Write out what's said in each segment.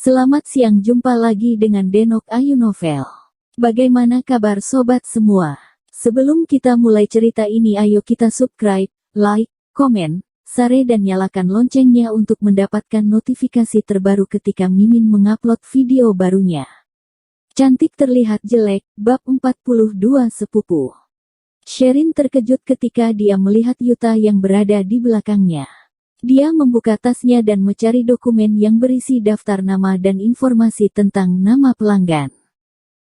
Selamat siang, jumpa lagi dengan Denok Ayu Novel. Bagaimana kabar sobat semua? Sebelum kita mulai cerita ini, ayo kita subscribe, like, komen, share dan nyalakan loncengnya untuk mendapatkan notifikasi terbaru ketika Mimin mengupload video barunya. Cantik terlihat jelek, bab 42 sepupu. Sherin terkejut ketika dia melihat Yuta yang berada di belakangnya. Dia membuka tasnya dan mencari dokumen yang berisi daftar nama dan informasi tentang nama pelanggan.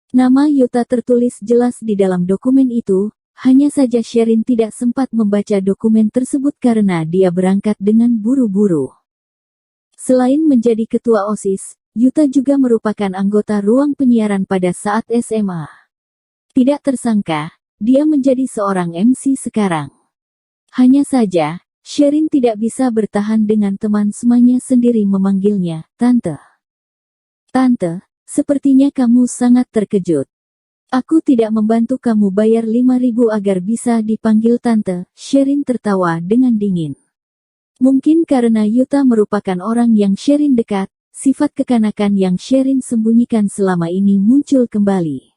Nama Yuta tertulis jelas di dalam dokumen itu, hanya saja Sherin tidak sempat membaca dokumen tersebut karena dia berangkat dengan buru-buru. Selain menjadi ketua OSIS, Yuta juga merupakan anggota ruang penyiaran pada saat SMA. Tidak tersangka, dia menjadi seorang MC sekarang. Hanya saja, Sherin tidak bisa bertahan dengan teman semanya sendiri memanggilnya, Tante. Tante, sepertinya kamu sangat terkejut. Aku tidak membantu kamu bayar 5.000 agar bisa dipanggil Tante, Sherin tertawa dengan dingin. Mungkin karena Yuta merupakan orang yang Sherin dekat, sifat kekanakan yang Sherin sembunyikan selama ini muncul kembali.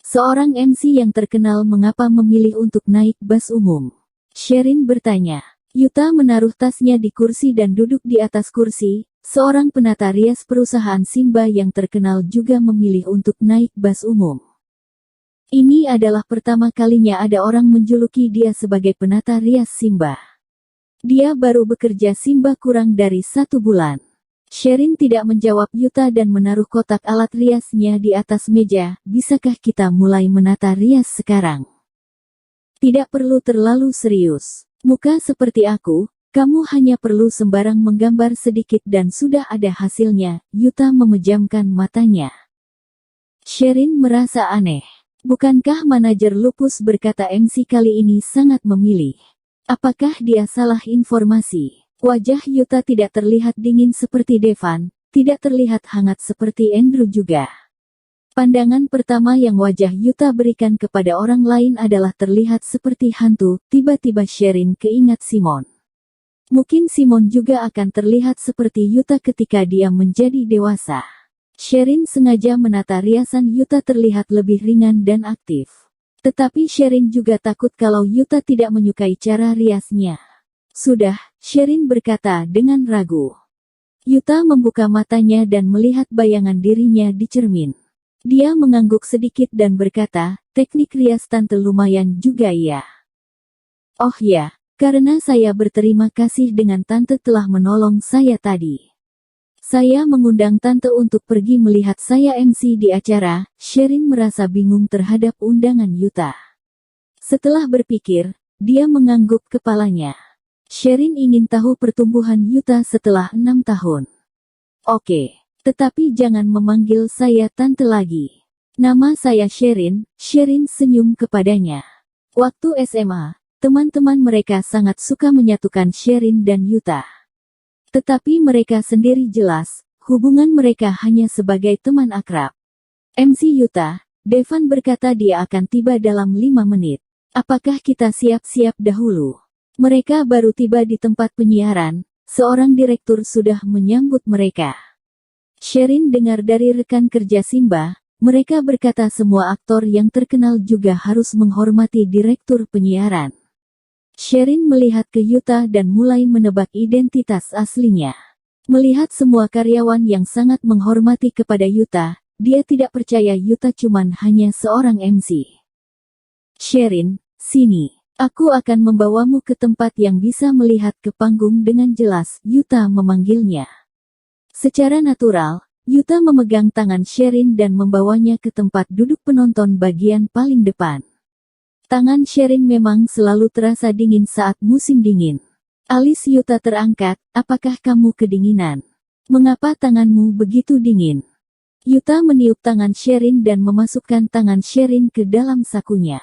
Seorang MC yang terkenal mengapa memilih untuk naik bus umum? Sherin bertanya. Yuta menaruh tasnya di kursi dan duduk di atas kursi. Seorang penata rias perusahaan Simba yang terkenal juga memilih untuk naik bus umum. Ini adalah pertama kalinya ada orang menjuluki dia sebagai penata rias Simba. Dia baru bekerja Simba kurang dari 1 bulan. Sherin tidak menjawab Yuta dan menaruh kotak alat riasnya di atas meja. Bisakah kita mulai menata rias sekarang? Tidak perlu terlalu serius. Muka seperti aku, kamu hanya perlu sembarang menggambar sedikit dan sudah ada hasilnya. Yuta memejamkan matanya. Sherin merasa aneh. Bukankah manajer lupus berkata MC kali ini sangat memilih? Apakah dia salah informasi? Wajah Yuta tidak terlihat dingin seperti Devan, tidak terlihat hangat seperti Andrew juga. Pandangan pertama yang wajah Yuta berikan kepada orang lain adalah terlihat seperti hantu. Tiba-tiba Sherin keingat Simon. Mungkin Simon juga akan terlihat seperti Yuta ketika dia menjadi dewasa. Sherin sengaja menata riasan Yuta terlihat lebih ringan dan aktif. Tetapi Sherin juga takut kalau Yuta tidak menyukai cara riasnya. Sudah, Sherin berkata dengan ragu. Yuta membuka matanya dan melihat bayangan dirinya di cermin. Dia mengangguk sedikit dan berkata, teknik rias Tante lumayan juga ya. Oh ya, karena saya berterima kasih dengan Tante telah menolong saya tadi. Saya mengundang Tante untuk pergi melihat saya MC di acara. Sherin merasa bingung terhadap undangan Yuta. Setelah berpikir, dia mengangguk kepalanya. Sherin ingin tahu pertumbuhan Yuta setelah 6 tahun. Oke. Tetapi jangan memanggil saya Tante lagi. Nama saya Sherin. Sherin senyum kepadanya. Waktu SMA, teman-teman mereka sangat suka menyatukan Sherin dan Yuta. Tetapi mereka sendiri jelas, hubungan mereka hanya sebagai teman akrab. MC Yuta, Devan berkata dia akan tiba dalam 5 menit. Apakah kita siap-siap dahulu? Mereka baru tiba di tempat penyiaran, seorang direktur sudah menyambut mereka. Sherin dengar dari rekan kerja Simba, mereka berkata semua aktor yang terkenal juga harus menghormati direktur penyiaran. Sherin melihat ke Yuta dan mulai menebak identitas aslinya. Melihat semua karyawan yang sangat menghormati kepada Yuta, dia tidak percaya Yuta cuman hanya seorang MC. Sherin, sini. Aku akan membawamu ke tempat yang bisa melihat ke panggung dengan jelas. Yuta memanggilnya. Secara natural, Yuta memegang tangan Sherin dan membawanya ke tempat duduk penonton bagian paling depan. Tangan Sherin memang selalu terasa dingin saat musim dingin. Alis Yuta terangkat, apakah kamu kedinginan? Mengapa tanganmu begitu dingin? Yuta meniup tangan Sherin dan memasukkan tangan Sherin ke dalam sakunya.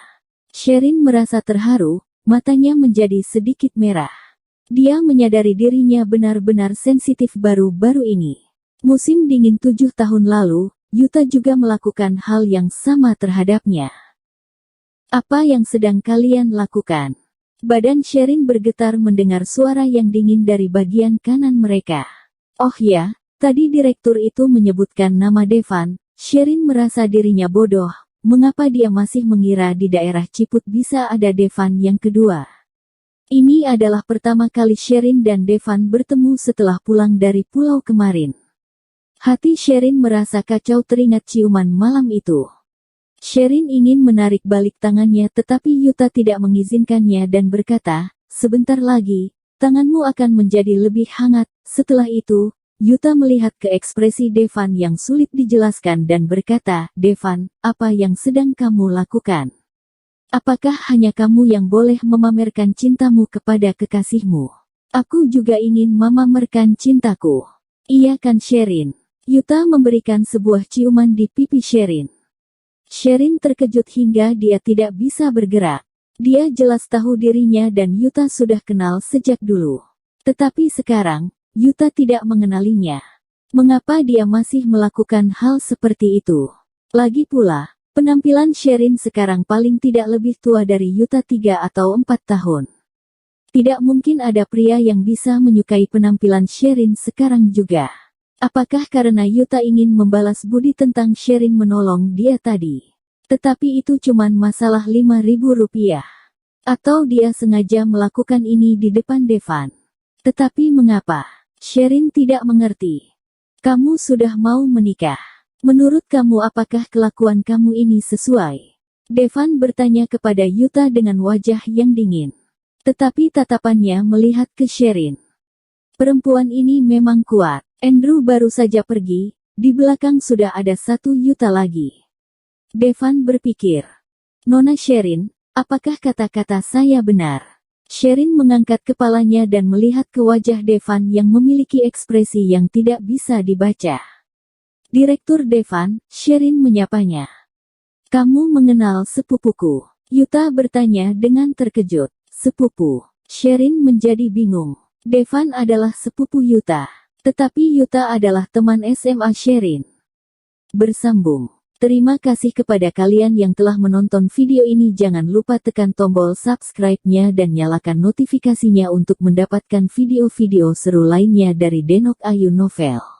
Sherin merasa terharu, matanya menjadi sedikit merah. Dia menyadari dirinya benar-benar sensitif baru-baru ini. Musim dingin 7 tahun lalu, Yuta juga melakukan hal yang sama terhadapnya. Apa yang sedang kalian lakukan? Badan Sherin bergetar mendengar suara yang dingin dari bagian kanan mereka. Oh ya, Tadi direktur itu menyebutkan nama Devan. Sherin merasa dirinya bodoh. Mengapa dia masih mengira di daerah Ciput bisa ada Devan yang kedua? Ini adalah pertama kali Sherin dan Devan bertemu setelah pulang dari pulau kemarin. Hati Sherin merasa kacau teringat ciuman malam itu. Sherin ingin menarik balik tangannya tetapi Yuta tidak mengizinkannya dan berkata, "Sebentar lagi, tanganmu akan menjadi lebih hangat." Setelah itu, Yuta melihat ke ekspresi Devan yang sulit dijelaskan dan berkata, "Devan, apa yang sedang kamu lakukan? Apakah hanya kamu yang boleh memamerkan cintamu kepada kekasihmu? Aku juga ingin memamerkan cintaku." "Iya kan Sherin?" Yuta memberikan sebuah ciuman di pipi Sherin. Sherin terkejut hingga dia tidak bisa bergerak. Dia jelas tahu dirinya dan Yuta sudah kenal sejak dulu. Tetapi sekarang, Yuta tidak mengenalinya. Mengapa dia masih melakukan hal seperti itu? Lagi pula, penampilan Sherin sekarang paling tidak lebih tua dari Yuta 3 atau 4 tahun. Tidak mungkin ada pria yang bisa menyukai penampilan Sherin sekarang juga. Apakah karena Yuta ingin membalas budi tentang Sherin menolong dia tadi? Tetapi itu cuman masalah 5.000 rupiah. Atau dia sengaja melakukan ini di depan Devan. Tetapi mengapa? Sherin tidak mengerti. "Kamu sudah mau menikah. Menurut kamu apakah kelakuan kamu ini sesuai?" Devan bertanya kepada Yuta dengan wajah yang dingin. Tetapi tatapannya melihat ke Sherin. Perempuan ini memang kuat. Andrew baru saja pergi, di belakang sudah ada satu Yuta lagi. Devan berpikir, "Nona Sherin, apakah kata-kata saya benar?" Sherin mengangkat kepalanya dan melihat ke wajah Devan yang memiliki ekspresi yang tidak bisa dibaca. "Direktur Devan," Sherin menyapanya. "Kamu mengenal sepupuku?" Yuta bertanya dengan terkejut. "Sepupu?" Sherin menjadi bingung. Devan adalah sepupu Yuta. Tetapi Yuta adalah teman SMA Sherin. Bersambung. Terima kasih kepada kalian yang telah menonton video ini. Jangan lupa tekan tombol subscribe-nya dan nyalakan notifikasinya untuk mendapatkan video-video seru lainnya dari Denok Ayu Novel.